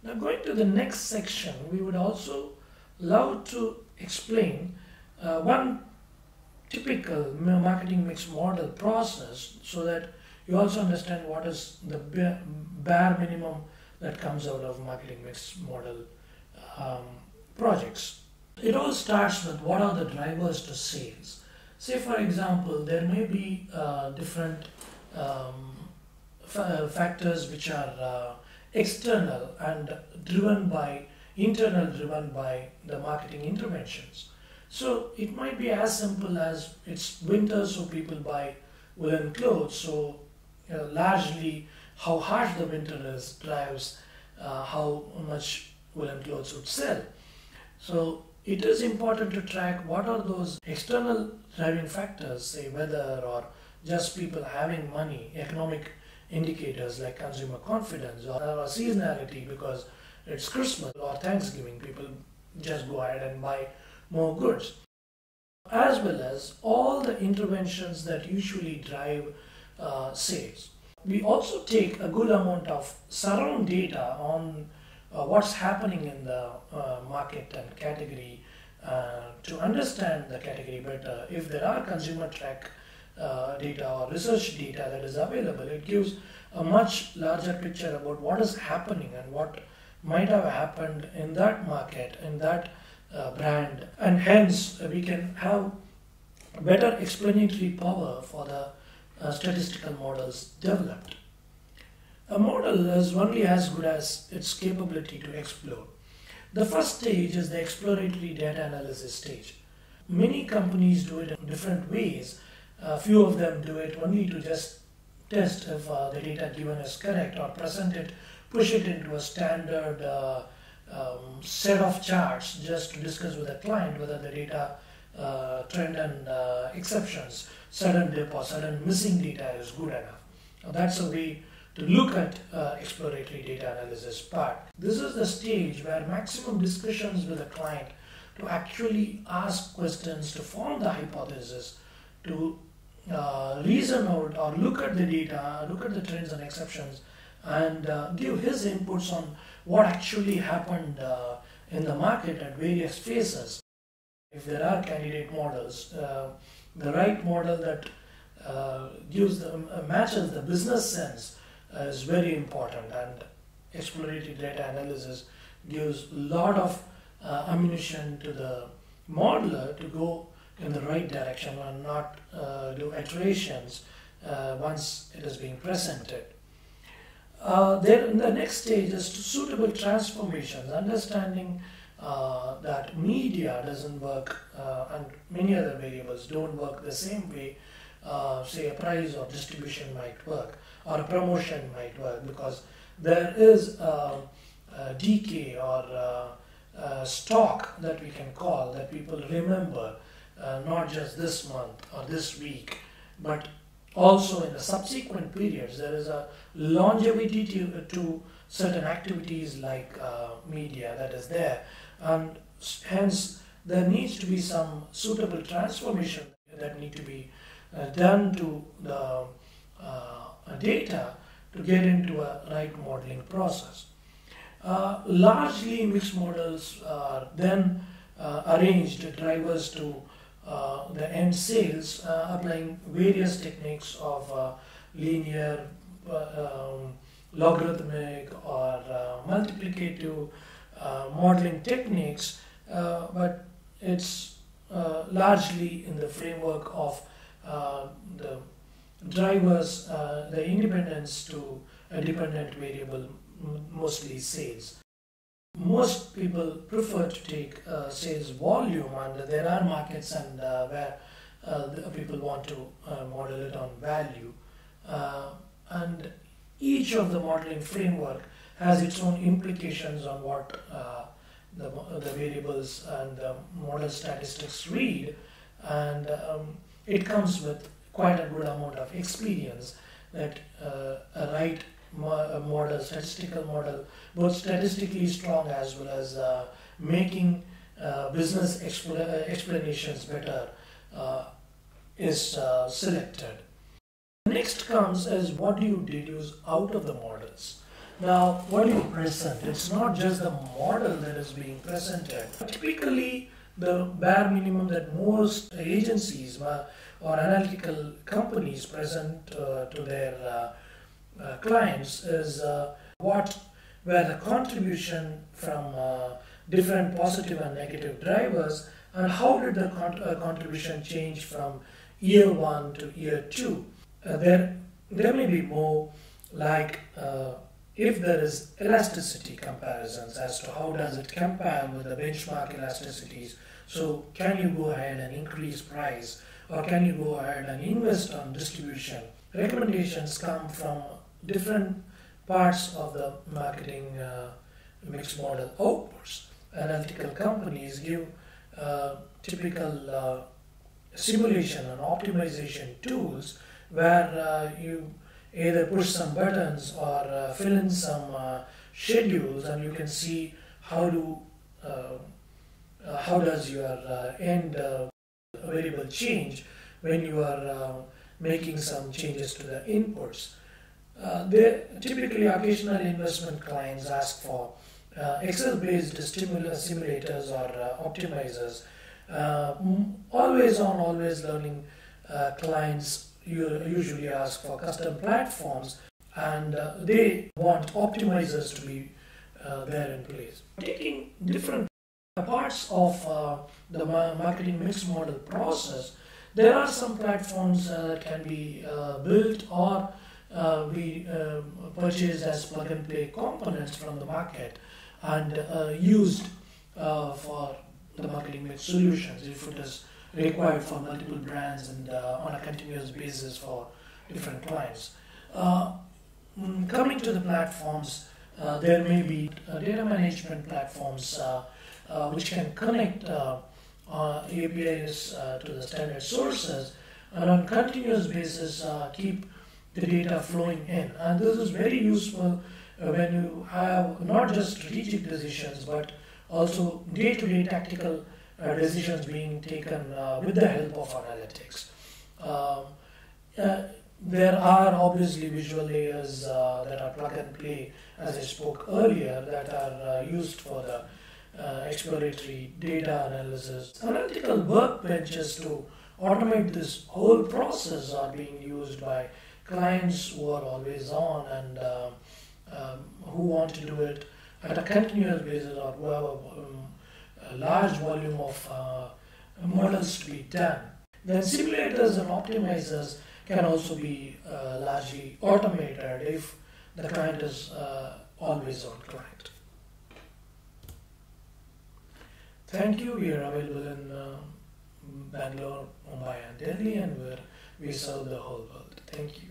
Now, going to the next section, we would also love to explain one typical marketing mix model process so that you also understand what is the bare minimum that comes out of marketing mix model um, projects. It all starts with what are the drivers to sales. Say, for example, there may be different um, factors which are external and internal driven by the marketing interventions. So it might be as simple as it's winter, so people buy woolen clothes. So largely, how harsh the winter is drives how much woolen clothes would sell. So it is important to track what are those external driving factors, say weather or just people having money, economic indicators like consumer confidence or seasonality because it's Christmas or Thanksgiving, people just go ahead and buy more goods, as well as all the interventions that usually drive sales. We also take a good amount of surround data on what's happening in the market and category to understand the category better. If there are consumer track data or research data that is available, it gives a much larger picture about what is happening and what might have happened in that market, in that brand, and hence we can have better explanatory power for the statistical models developed. A model is only as good as its capability to explore. The first stage is the exploratory data analysis stage. Many companies do it in different ways. A few of them do it only to just test if the data given is correct or present it, push it into a standard set of charts just to discuss with the client whether the data trend and exceptions, sudden dip or sudden missing data is good enough. Now that's a way to look at exploratory data analysis part. This is the stage where maximum discussions with the client to actually ask questions, to form the hypothesis, to reason out or look at the data, look at the trends and exceptions, and give his inputs on what actually happened in the market at various phases. If there are candidate models, the right model that matches the business sense is very important, and exploratory data analysis gives a lot of ammunition to the modeler to go in the right direction and not do iterations once it is being presented. Then the next stage is to suitable transformations, understanding that media doesn't work and many other variables don't work the same way. Say a price or distribution might work or a promotion might work because there is a decay or stock that we can call that people remember not just this month or this week, but also in the subsequent periods. There is a longevity to certain activities like media that is there, and hence there needs to be some suitable transformation that need to be done to the data to get into a right modeling process. Largely mixed models are then arranged drivers to the end sales, applying various techniques of linear, logarithmic or multiplicative modeling techniques, but it's largely in the framework of the drivers, the independence to a dependent variable, mostly sales. Most people prefer to take sales volume, and there are markets and where the people want to model it on value, and each of the modeling framework has its own implications on what the variables and the model statistics read, and it comes with quite a good amount of experience that a right model, statistical model, both statistically strong as well as making business explanations better, is selected. Next comes as what do you deduce out of the models. Now, what do you present? It's not just the model that is being presented. Typically, the bare minimum that most agencies or analytical companies present to their clients is what were the contribution from different positive and negative drivers, and how did the contribution change from year one to year two. There may be more, like if there is elasticity comparisons as to how does it compare with the benchmark elasticities. So can you go ahead and increase price, or can you go ahead and invest on distribution? Recommendations come from different parts of the marketing mix model outputs. Analytical companies give typical simulation and optimization tools where you either push some buttons or fill in some schedules, and you can see how does your end variable change when you are making some changes to the inputs. Typically, occasional investment clients ask for Excel-based simulators or optimizers. Always on, always learning clients usually ask for custom platforms, and they want optimizers to be there in place. Taking different parts of the marketing mix model process, there are some platforms that can be built or be purchased as plug and play components from the market and used for the marketing mix solutions if it is required for multiple brands and on a continuous basis for different clients. Coming to the platforms, there may be data management platforms which can connect APIs to the standard sources and on continuous basis keep the data flowing in. And this is very useful when you have not just strategic decisions but also day-to-day tactical decisions being taken with the help of analytics. There are obviously visual layers that are plug and play, as I spoke earlier, that are used for the exploratory data analysis. Analytical workbenches to automate this whole process are being used by clients who are always on and who want to do it at a continuous basis, or who have a large volume of models to be done. Then simulators and optimizers can also be largely automated if the client is always on client. Thank you. We are available in Bangalore, Mumbai and Delhi, and we serve the whole world. Thank you.